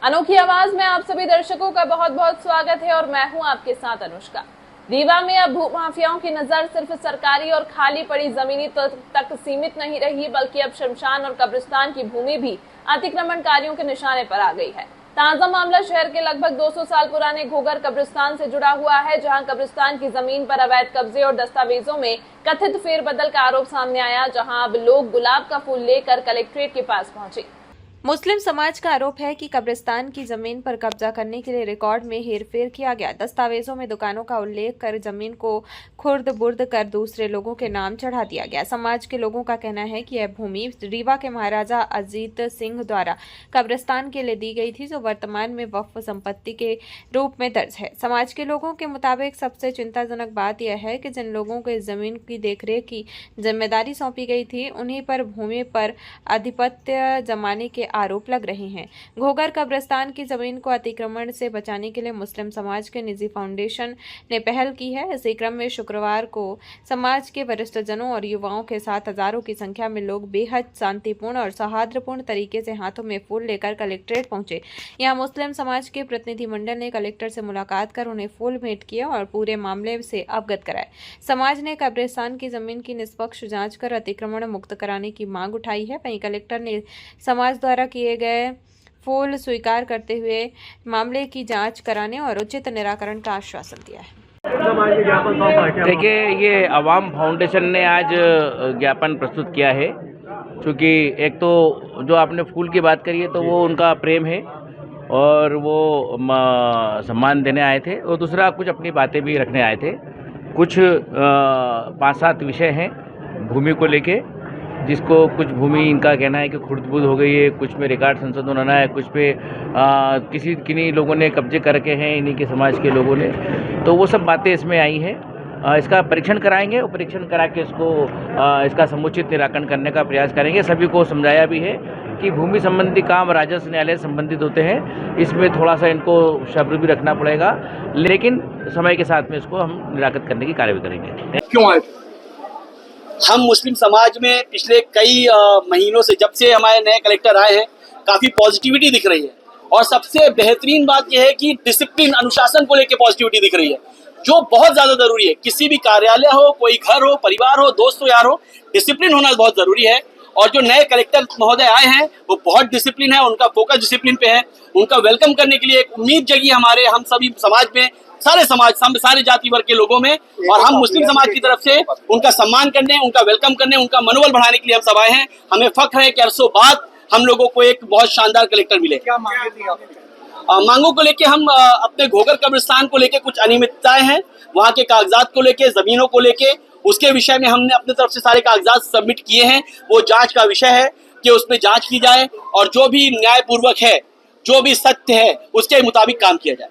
अनोखी आवाज में आप सभी दर्शकों का बहुत बहुत स्वागत है और मैं हूं आपके साथ अनुष्का। रीवा में अब भू माफियाओं की नजर सिर्फ सरकारी और खाली पड़ी जमीनी तक सीमित नहीं रही, बल्कि अब शमशान और कब्रिस्तान की भूमि भी अतिक्रमणकारियों के निशाने पर आ गई है। ताजा मामला शहर के लगभग 200 साल पुराने घोघर कब्रिस्तान से जुड़ा हुआ है, जहां कब्रिस्तान की जमीन पर अवैध कब्जे और दस्तावेजों में कथित फेरबदल का आरोप सामने आया, जहां अब लोग गुलाब का फूल लेकर कलेक्ट्रेट के पास पहुंचे। मुस्लिम समाज का आरोप है कि कब्रिस्तान की जमीन पर कब्जा करने के लिए रिकॉर्ड में हेरफेर किया गया। दस्तावेजों में दुकानों का उल्लेख कर जमीन को खुर्द बुर्द कर दूसरे लोगों के नाम चढ़ा दिया गया। समाज के लोगों का कहना है कि यह भूमि रीवा के महाराजा अजीत सिंह द्वारा कब्रिस्तान के लिए दी गई थी, जो वर्तमान में वक्फ संपत्ति के रूप में दर्ज है। समाज के लोगों के मुताबिक सबसे चिंताजनक बात यह है कि जिन लोगों को इस जमीन की देखरेख की जिम्मेदारी सौंपी गई थी, उन्हीं पर भूमि पर आधिपत्य जमाने के आरोप लग रहे हैं। घोघर कब्रिस्तान की जमीन को अतिक्रमण से बचाने के लिए मुस्लिम समाज के निजी फाउंडेशन ने पहल की है। इसी क्रम में शुक्रवार को समाज के वरिष्ठ जनों और युवाओं के साथ हजारों की संख्या में लोग बेहद शांतिपूर्ण और सौहार्दपूर्ण तरीके से हाथों में फूल लेकर कलेक्ट्रेट पहुंचे। यहां मुस्लिम समाज के प्रतिनिधिमंडल ने कलेक्टर से मुलाकात कर उन्हें फूल भेंट किया और पूरे मामले से अवगत कराए। समाज ने कब्रिस्तान की जमीन की निष्पक्ष जांच कर अतिक्रमण मुक्त कराने की मांग उठाई है। वहीं कलेक्टर ने समाज द्वारा किए गए फूल स्वीकार करते हुए मामले की जांच कराने और उचित निराकरण का आश्वासन दिया है। देखिए, ये अवाम फाउंडेशन ने आज ज्ञापन प्रस्तुत किया है। क्योंकि एक तो जो आपने फूल की बात करी है तो वो उनका प्रेम है और वो सम्मान देने आए थे, और दूसरा कुछ अपनी बातें भी रखने आए थे। कुछ 5-7 विषय हैं भूमि को लेके, जिसको कुछ भूमि इनका कहना है कि खुर्द-बुर्द हो गई है, कुछ में रिकॉर्ड संशोधन होना है, कुछ पे किन्हीं लोगों ने कब्जे करके हैं, इन्हीं के समाज के लोगों ने। तो वो सब बातें इसमें आई हैं। इसका परीक्षण कराएंगे और परीक्षण करा के इसका समुचित निराकरण करने का प्रयास करेंगे। सभी को समझाया भी है कि भूमि संबंधी काम राजस्व न्यायालय संबंधित होते हैं, इसमें थोड़ा सा इनको सब्र भी रखना पड़ेगा, लेकिन समय के साथ में इसको हम निराकृत करने की कार्रवाई करेंगे। क्यों आए? हम मुस्लिम समाज में पिछले कई महीनों से, जब से हमारे नए कलेक्टर आए हैं, काफ़ी पॉजिटिविटी दिख रही है। और सबसे बेहतरीन बात यह है कि डिसिप्लिन, अनुशासन को लेकर पॉजिटिविटी दिख रही है, जो बहुत ज़्यादा ज़रूरी है। किसी भी कार्यालय हो, कोई घर हो, परिवार हो, दोस्त हो, यार हो, डिसिप्लिन होना बहुत ज़रूरी है। और जो नए कलेक्टर महोदय आए हैं वो बहुत डिसिप्लिन है, उनका फोकस डिसिप्लिन पे है। उनका वेलकम करने के लिए एक उम्मीद जगी हमारे हम सभी समाज में, सारे जाति वर्ग के लोगों में। और हम मुस्लिम समाज की तरफ से उनका सम्मान करने, उनका वेलकम करने, उनका मनोबल बढ़ाने के लिए हम सब आए हैं। हमें फख्र है कि अरसों बाद हम लोगों को एक बहुत शानदार कलेक्टर मिले। क्या मांगे थी आपने? मांगों को लेके हम अपने घोघर कब्रिस्तान को लेके कुछ अनियमितताएं हैं, वहाँ के कागजात को लेके, जमीनों को लेके, उसके विषय में हमने अपनी तरफ से सारे कागजात सबमिट किए हैं। वो जांच का विषय है कि उसमें जांच की जाए और जो भी न्यायपूर्वक है, जो भी सत्य है, उसके मुताबिक काम किया जाए।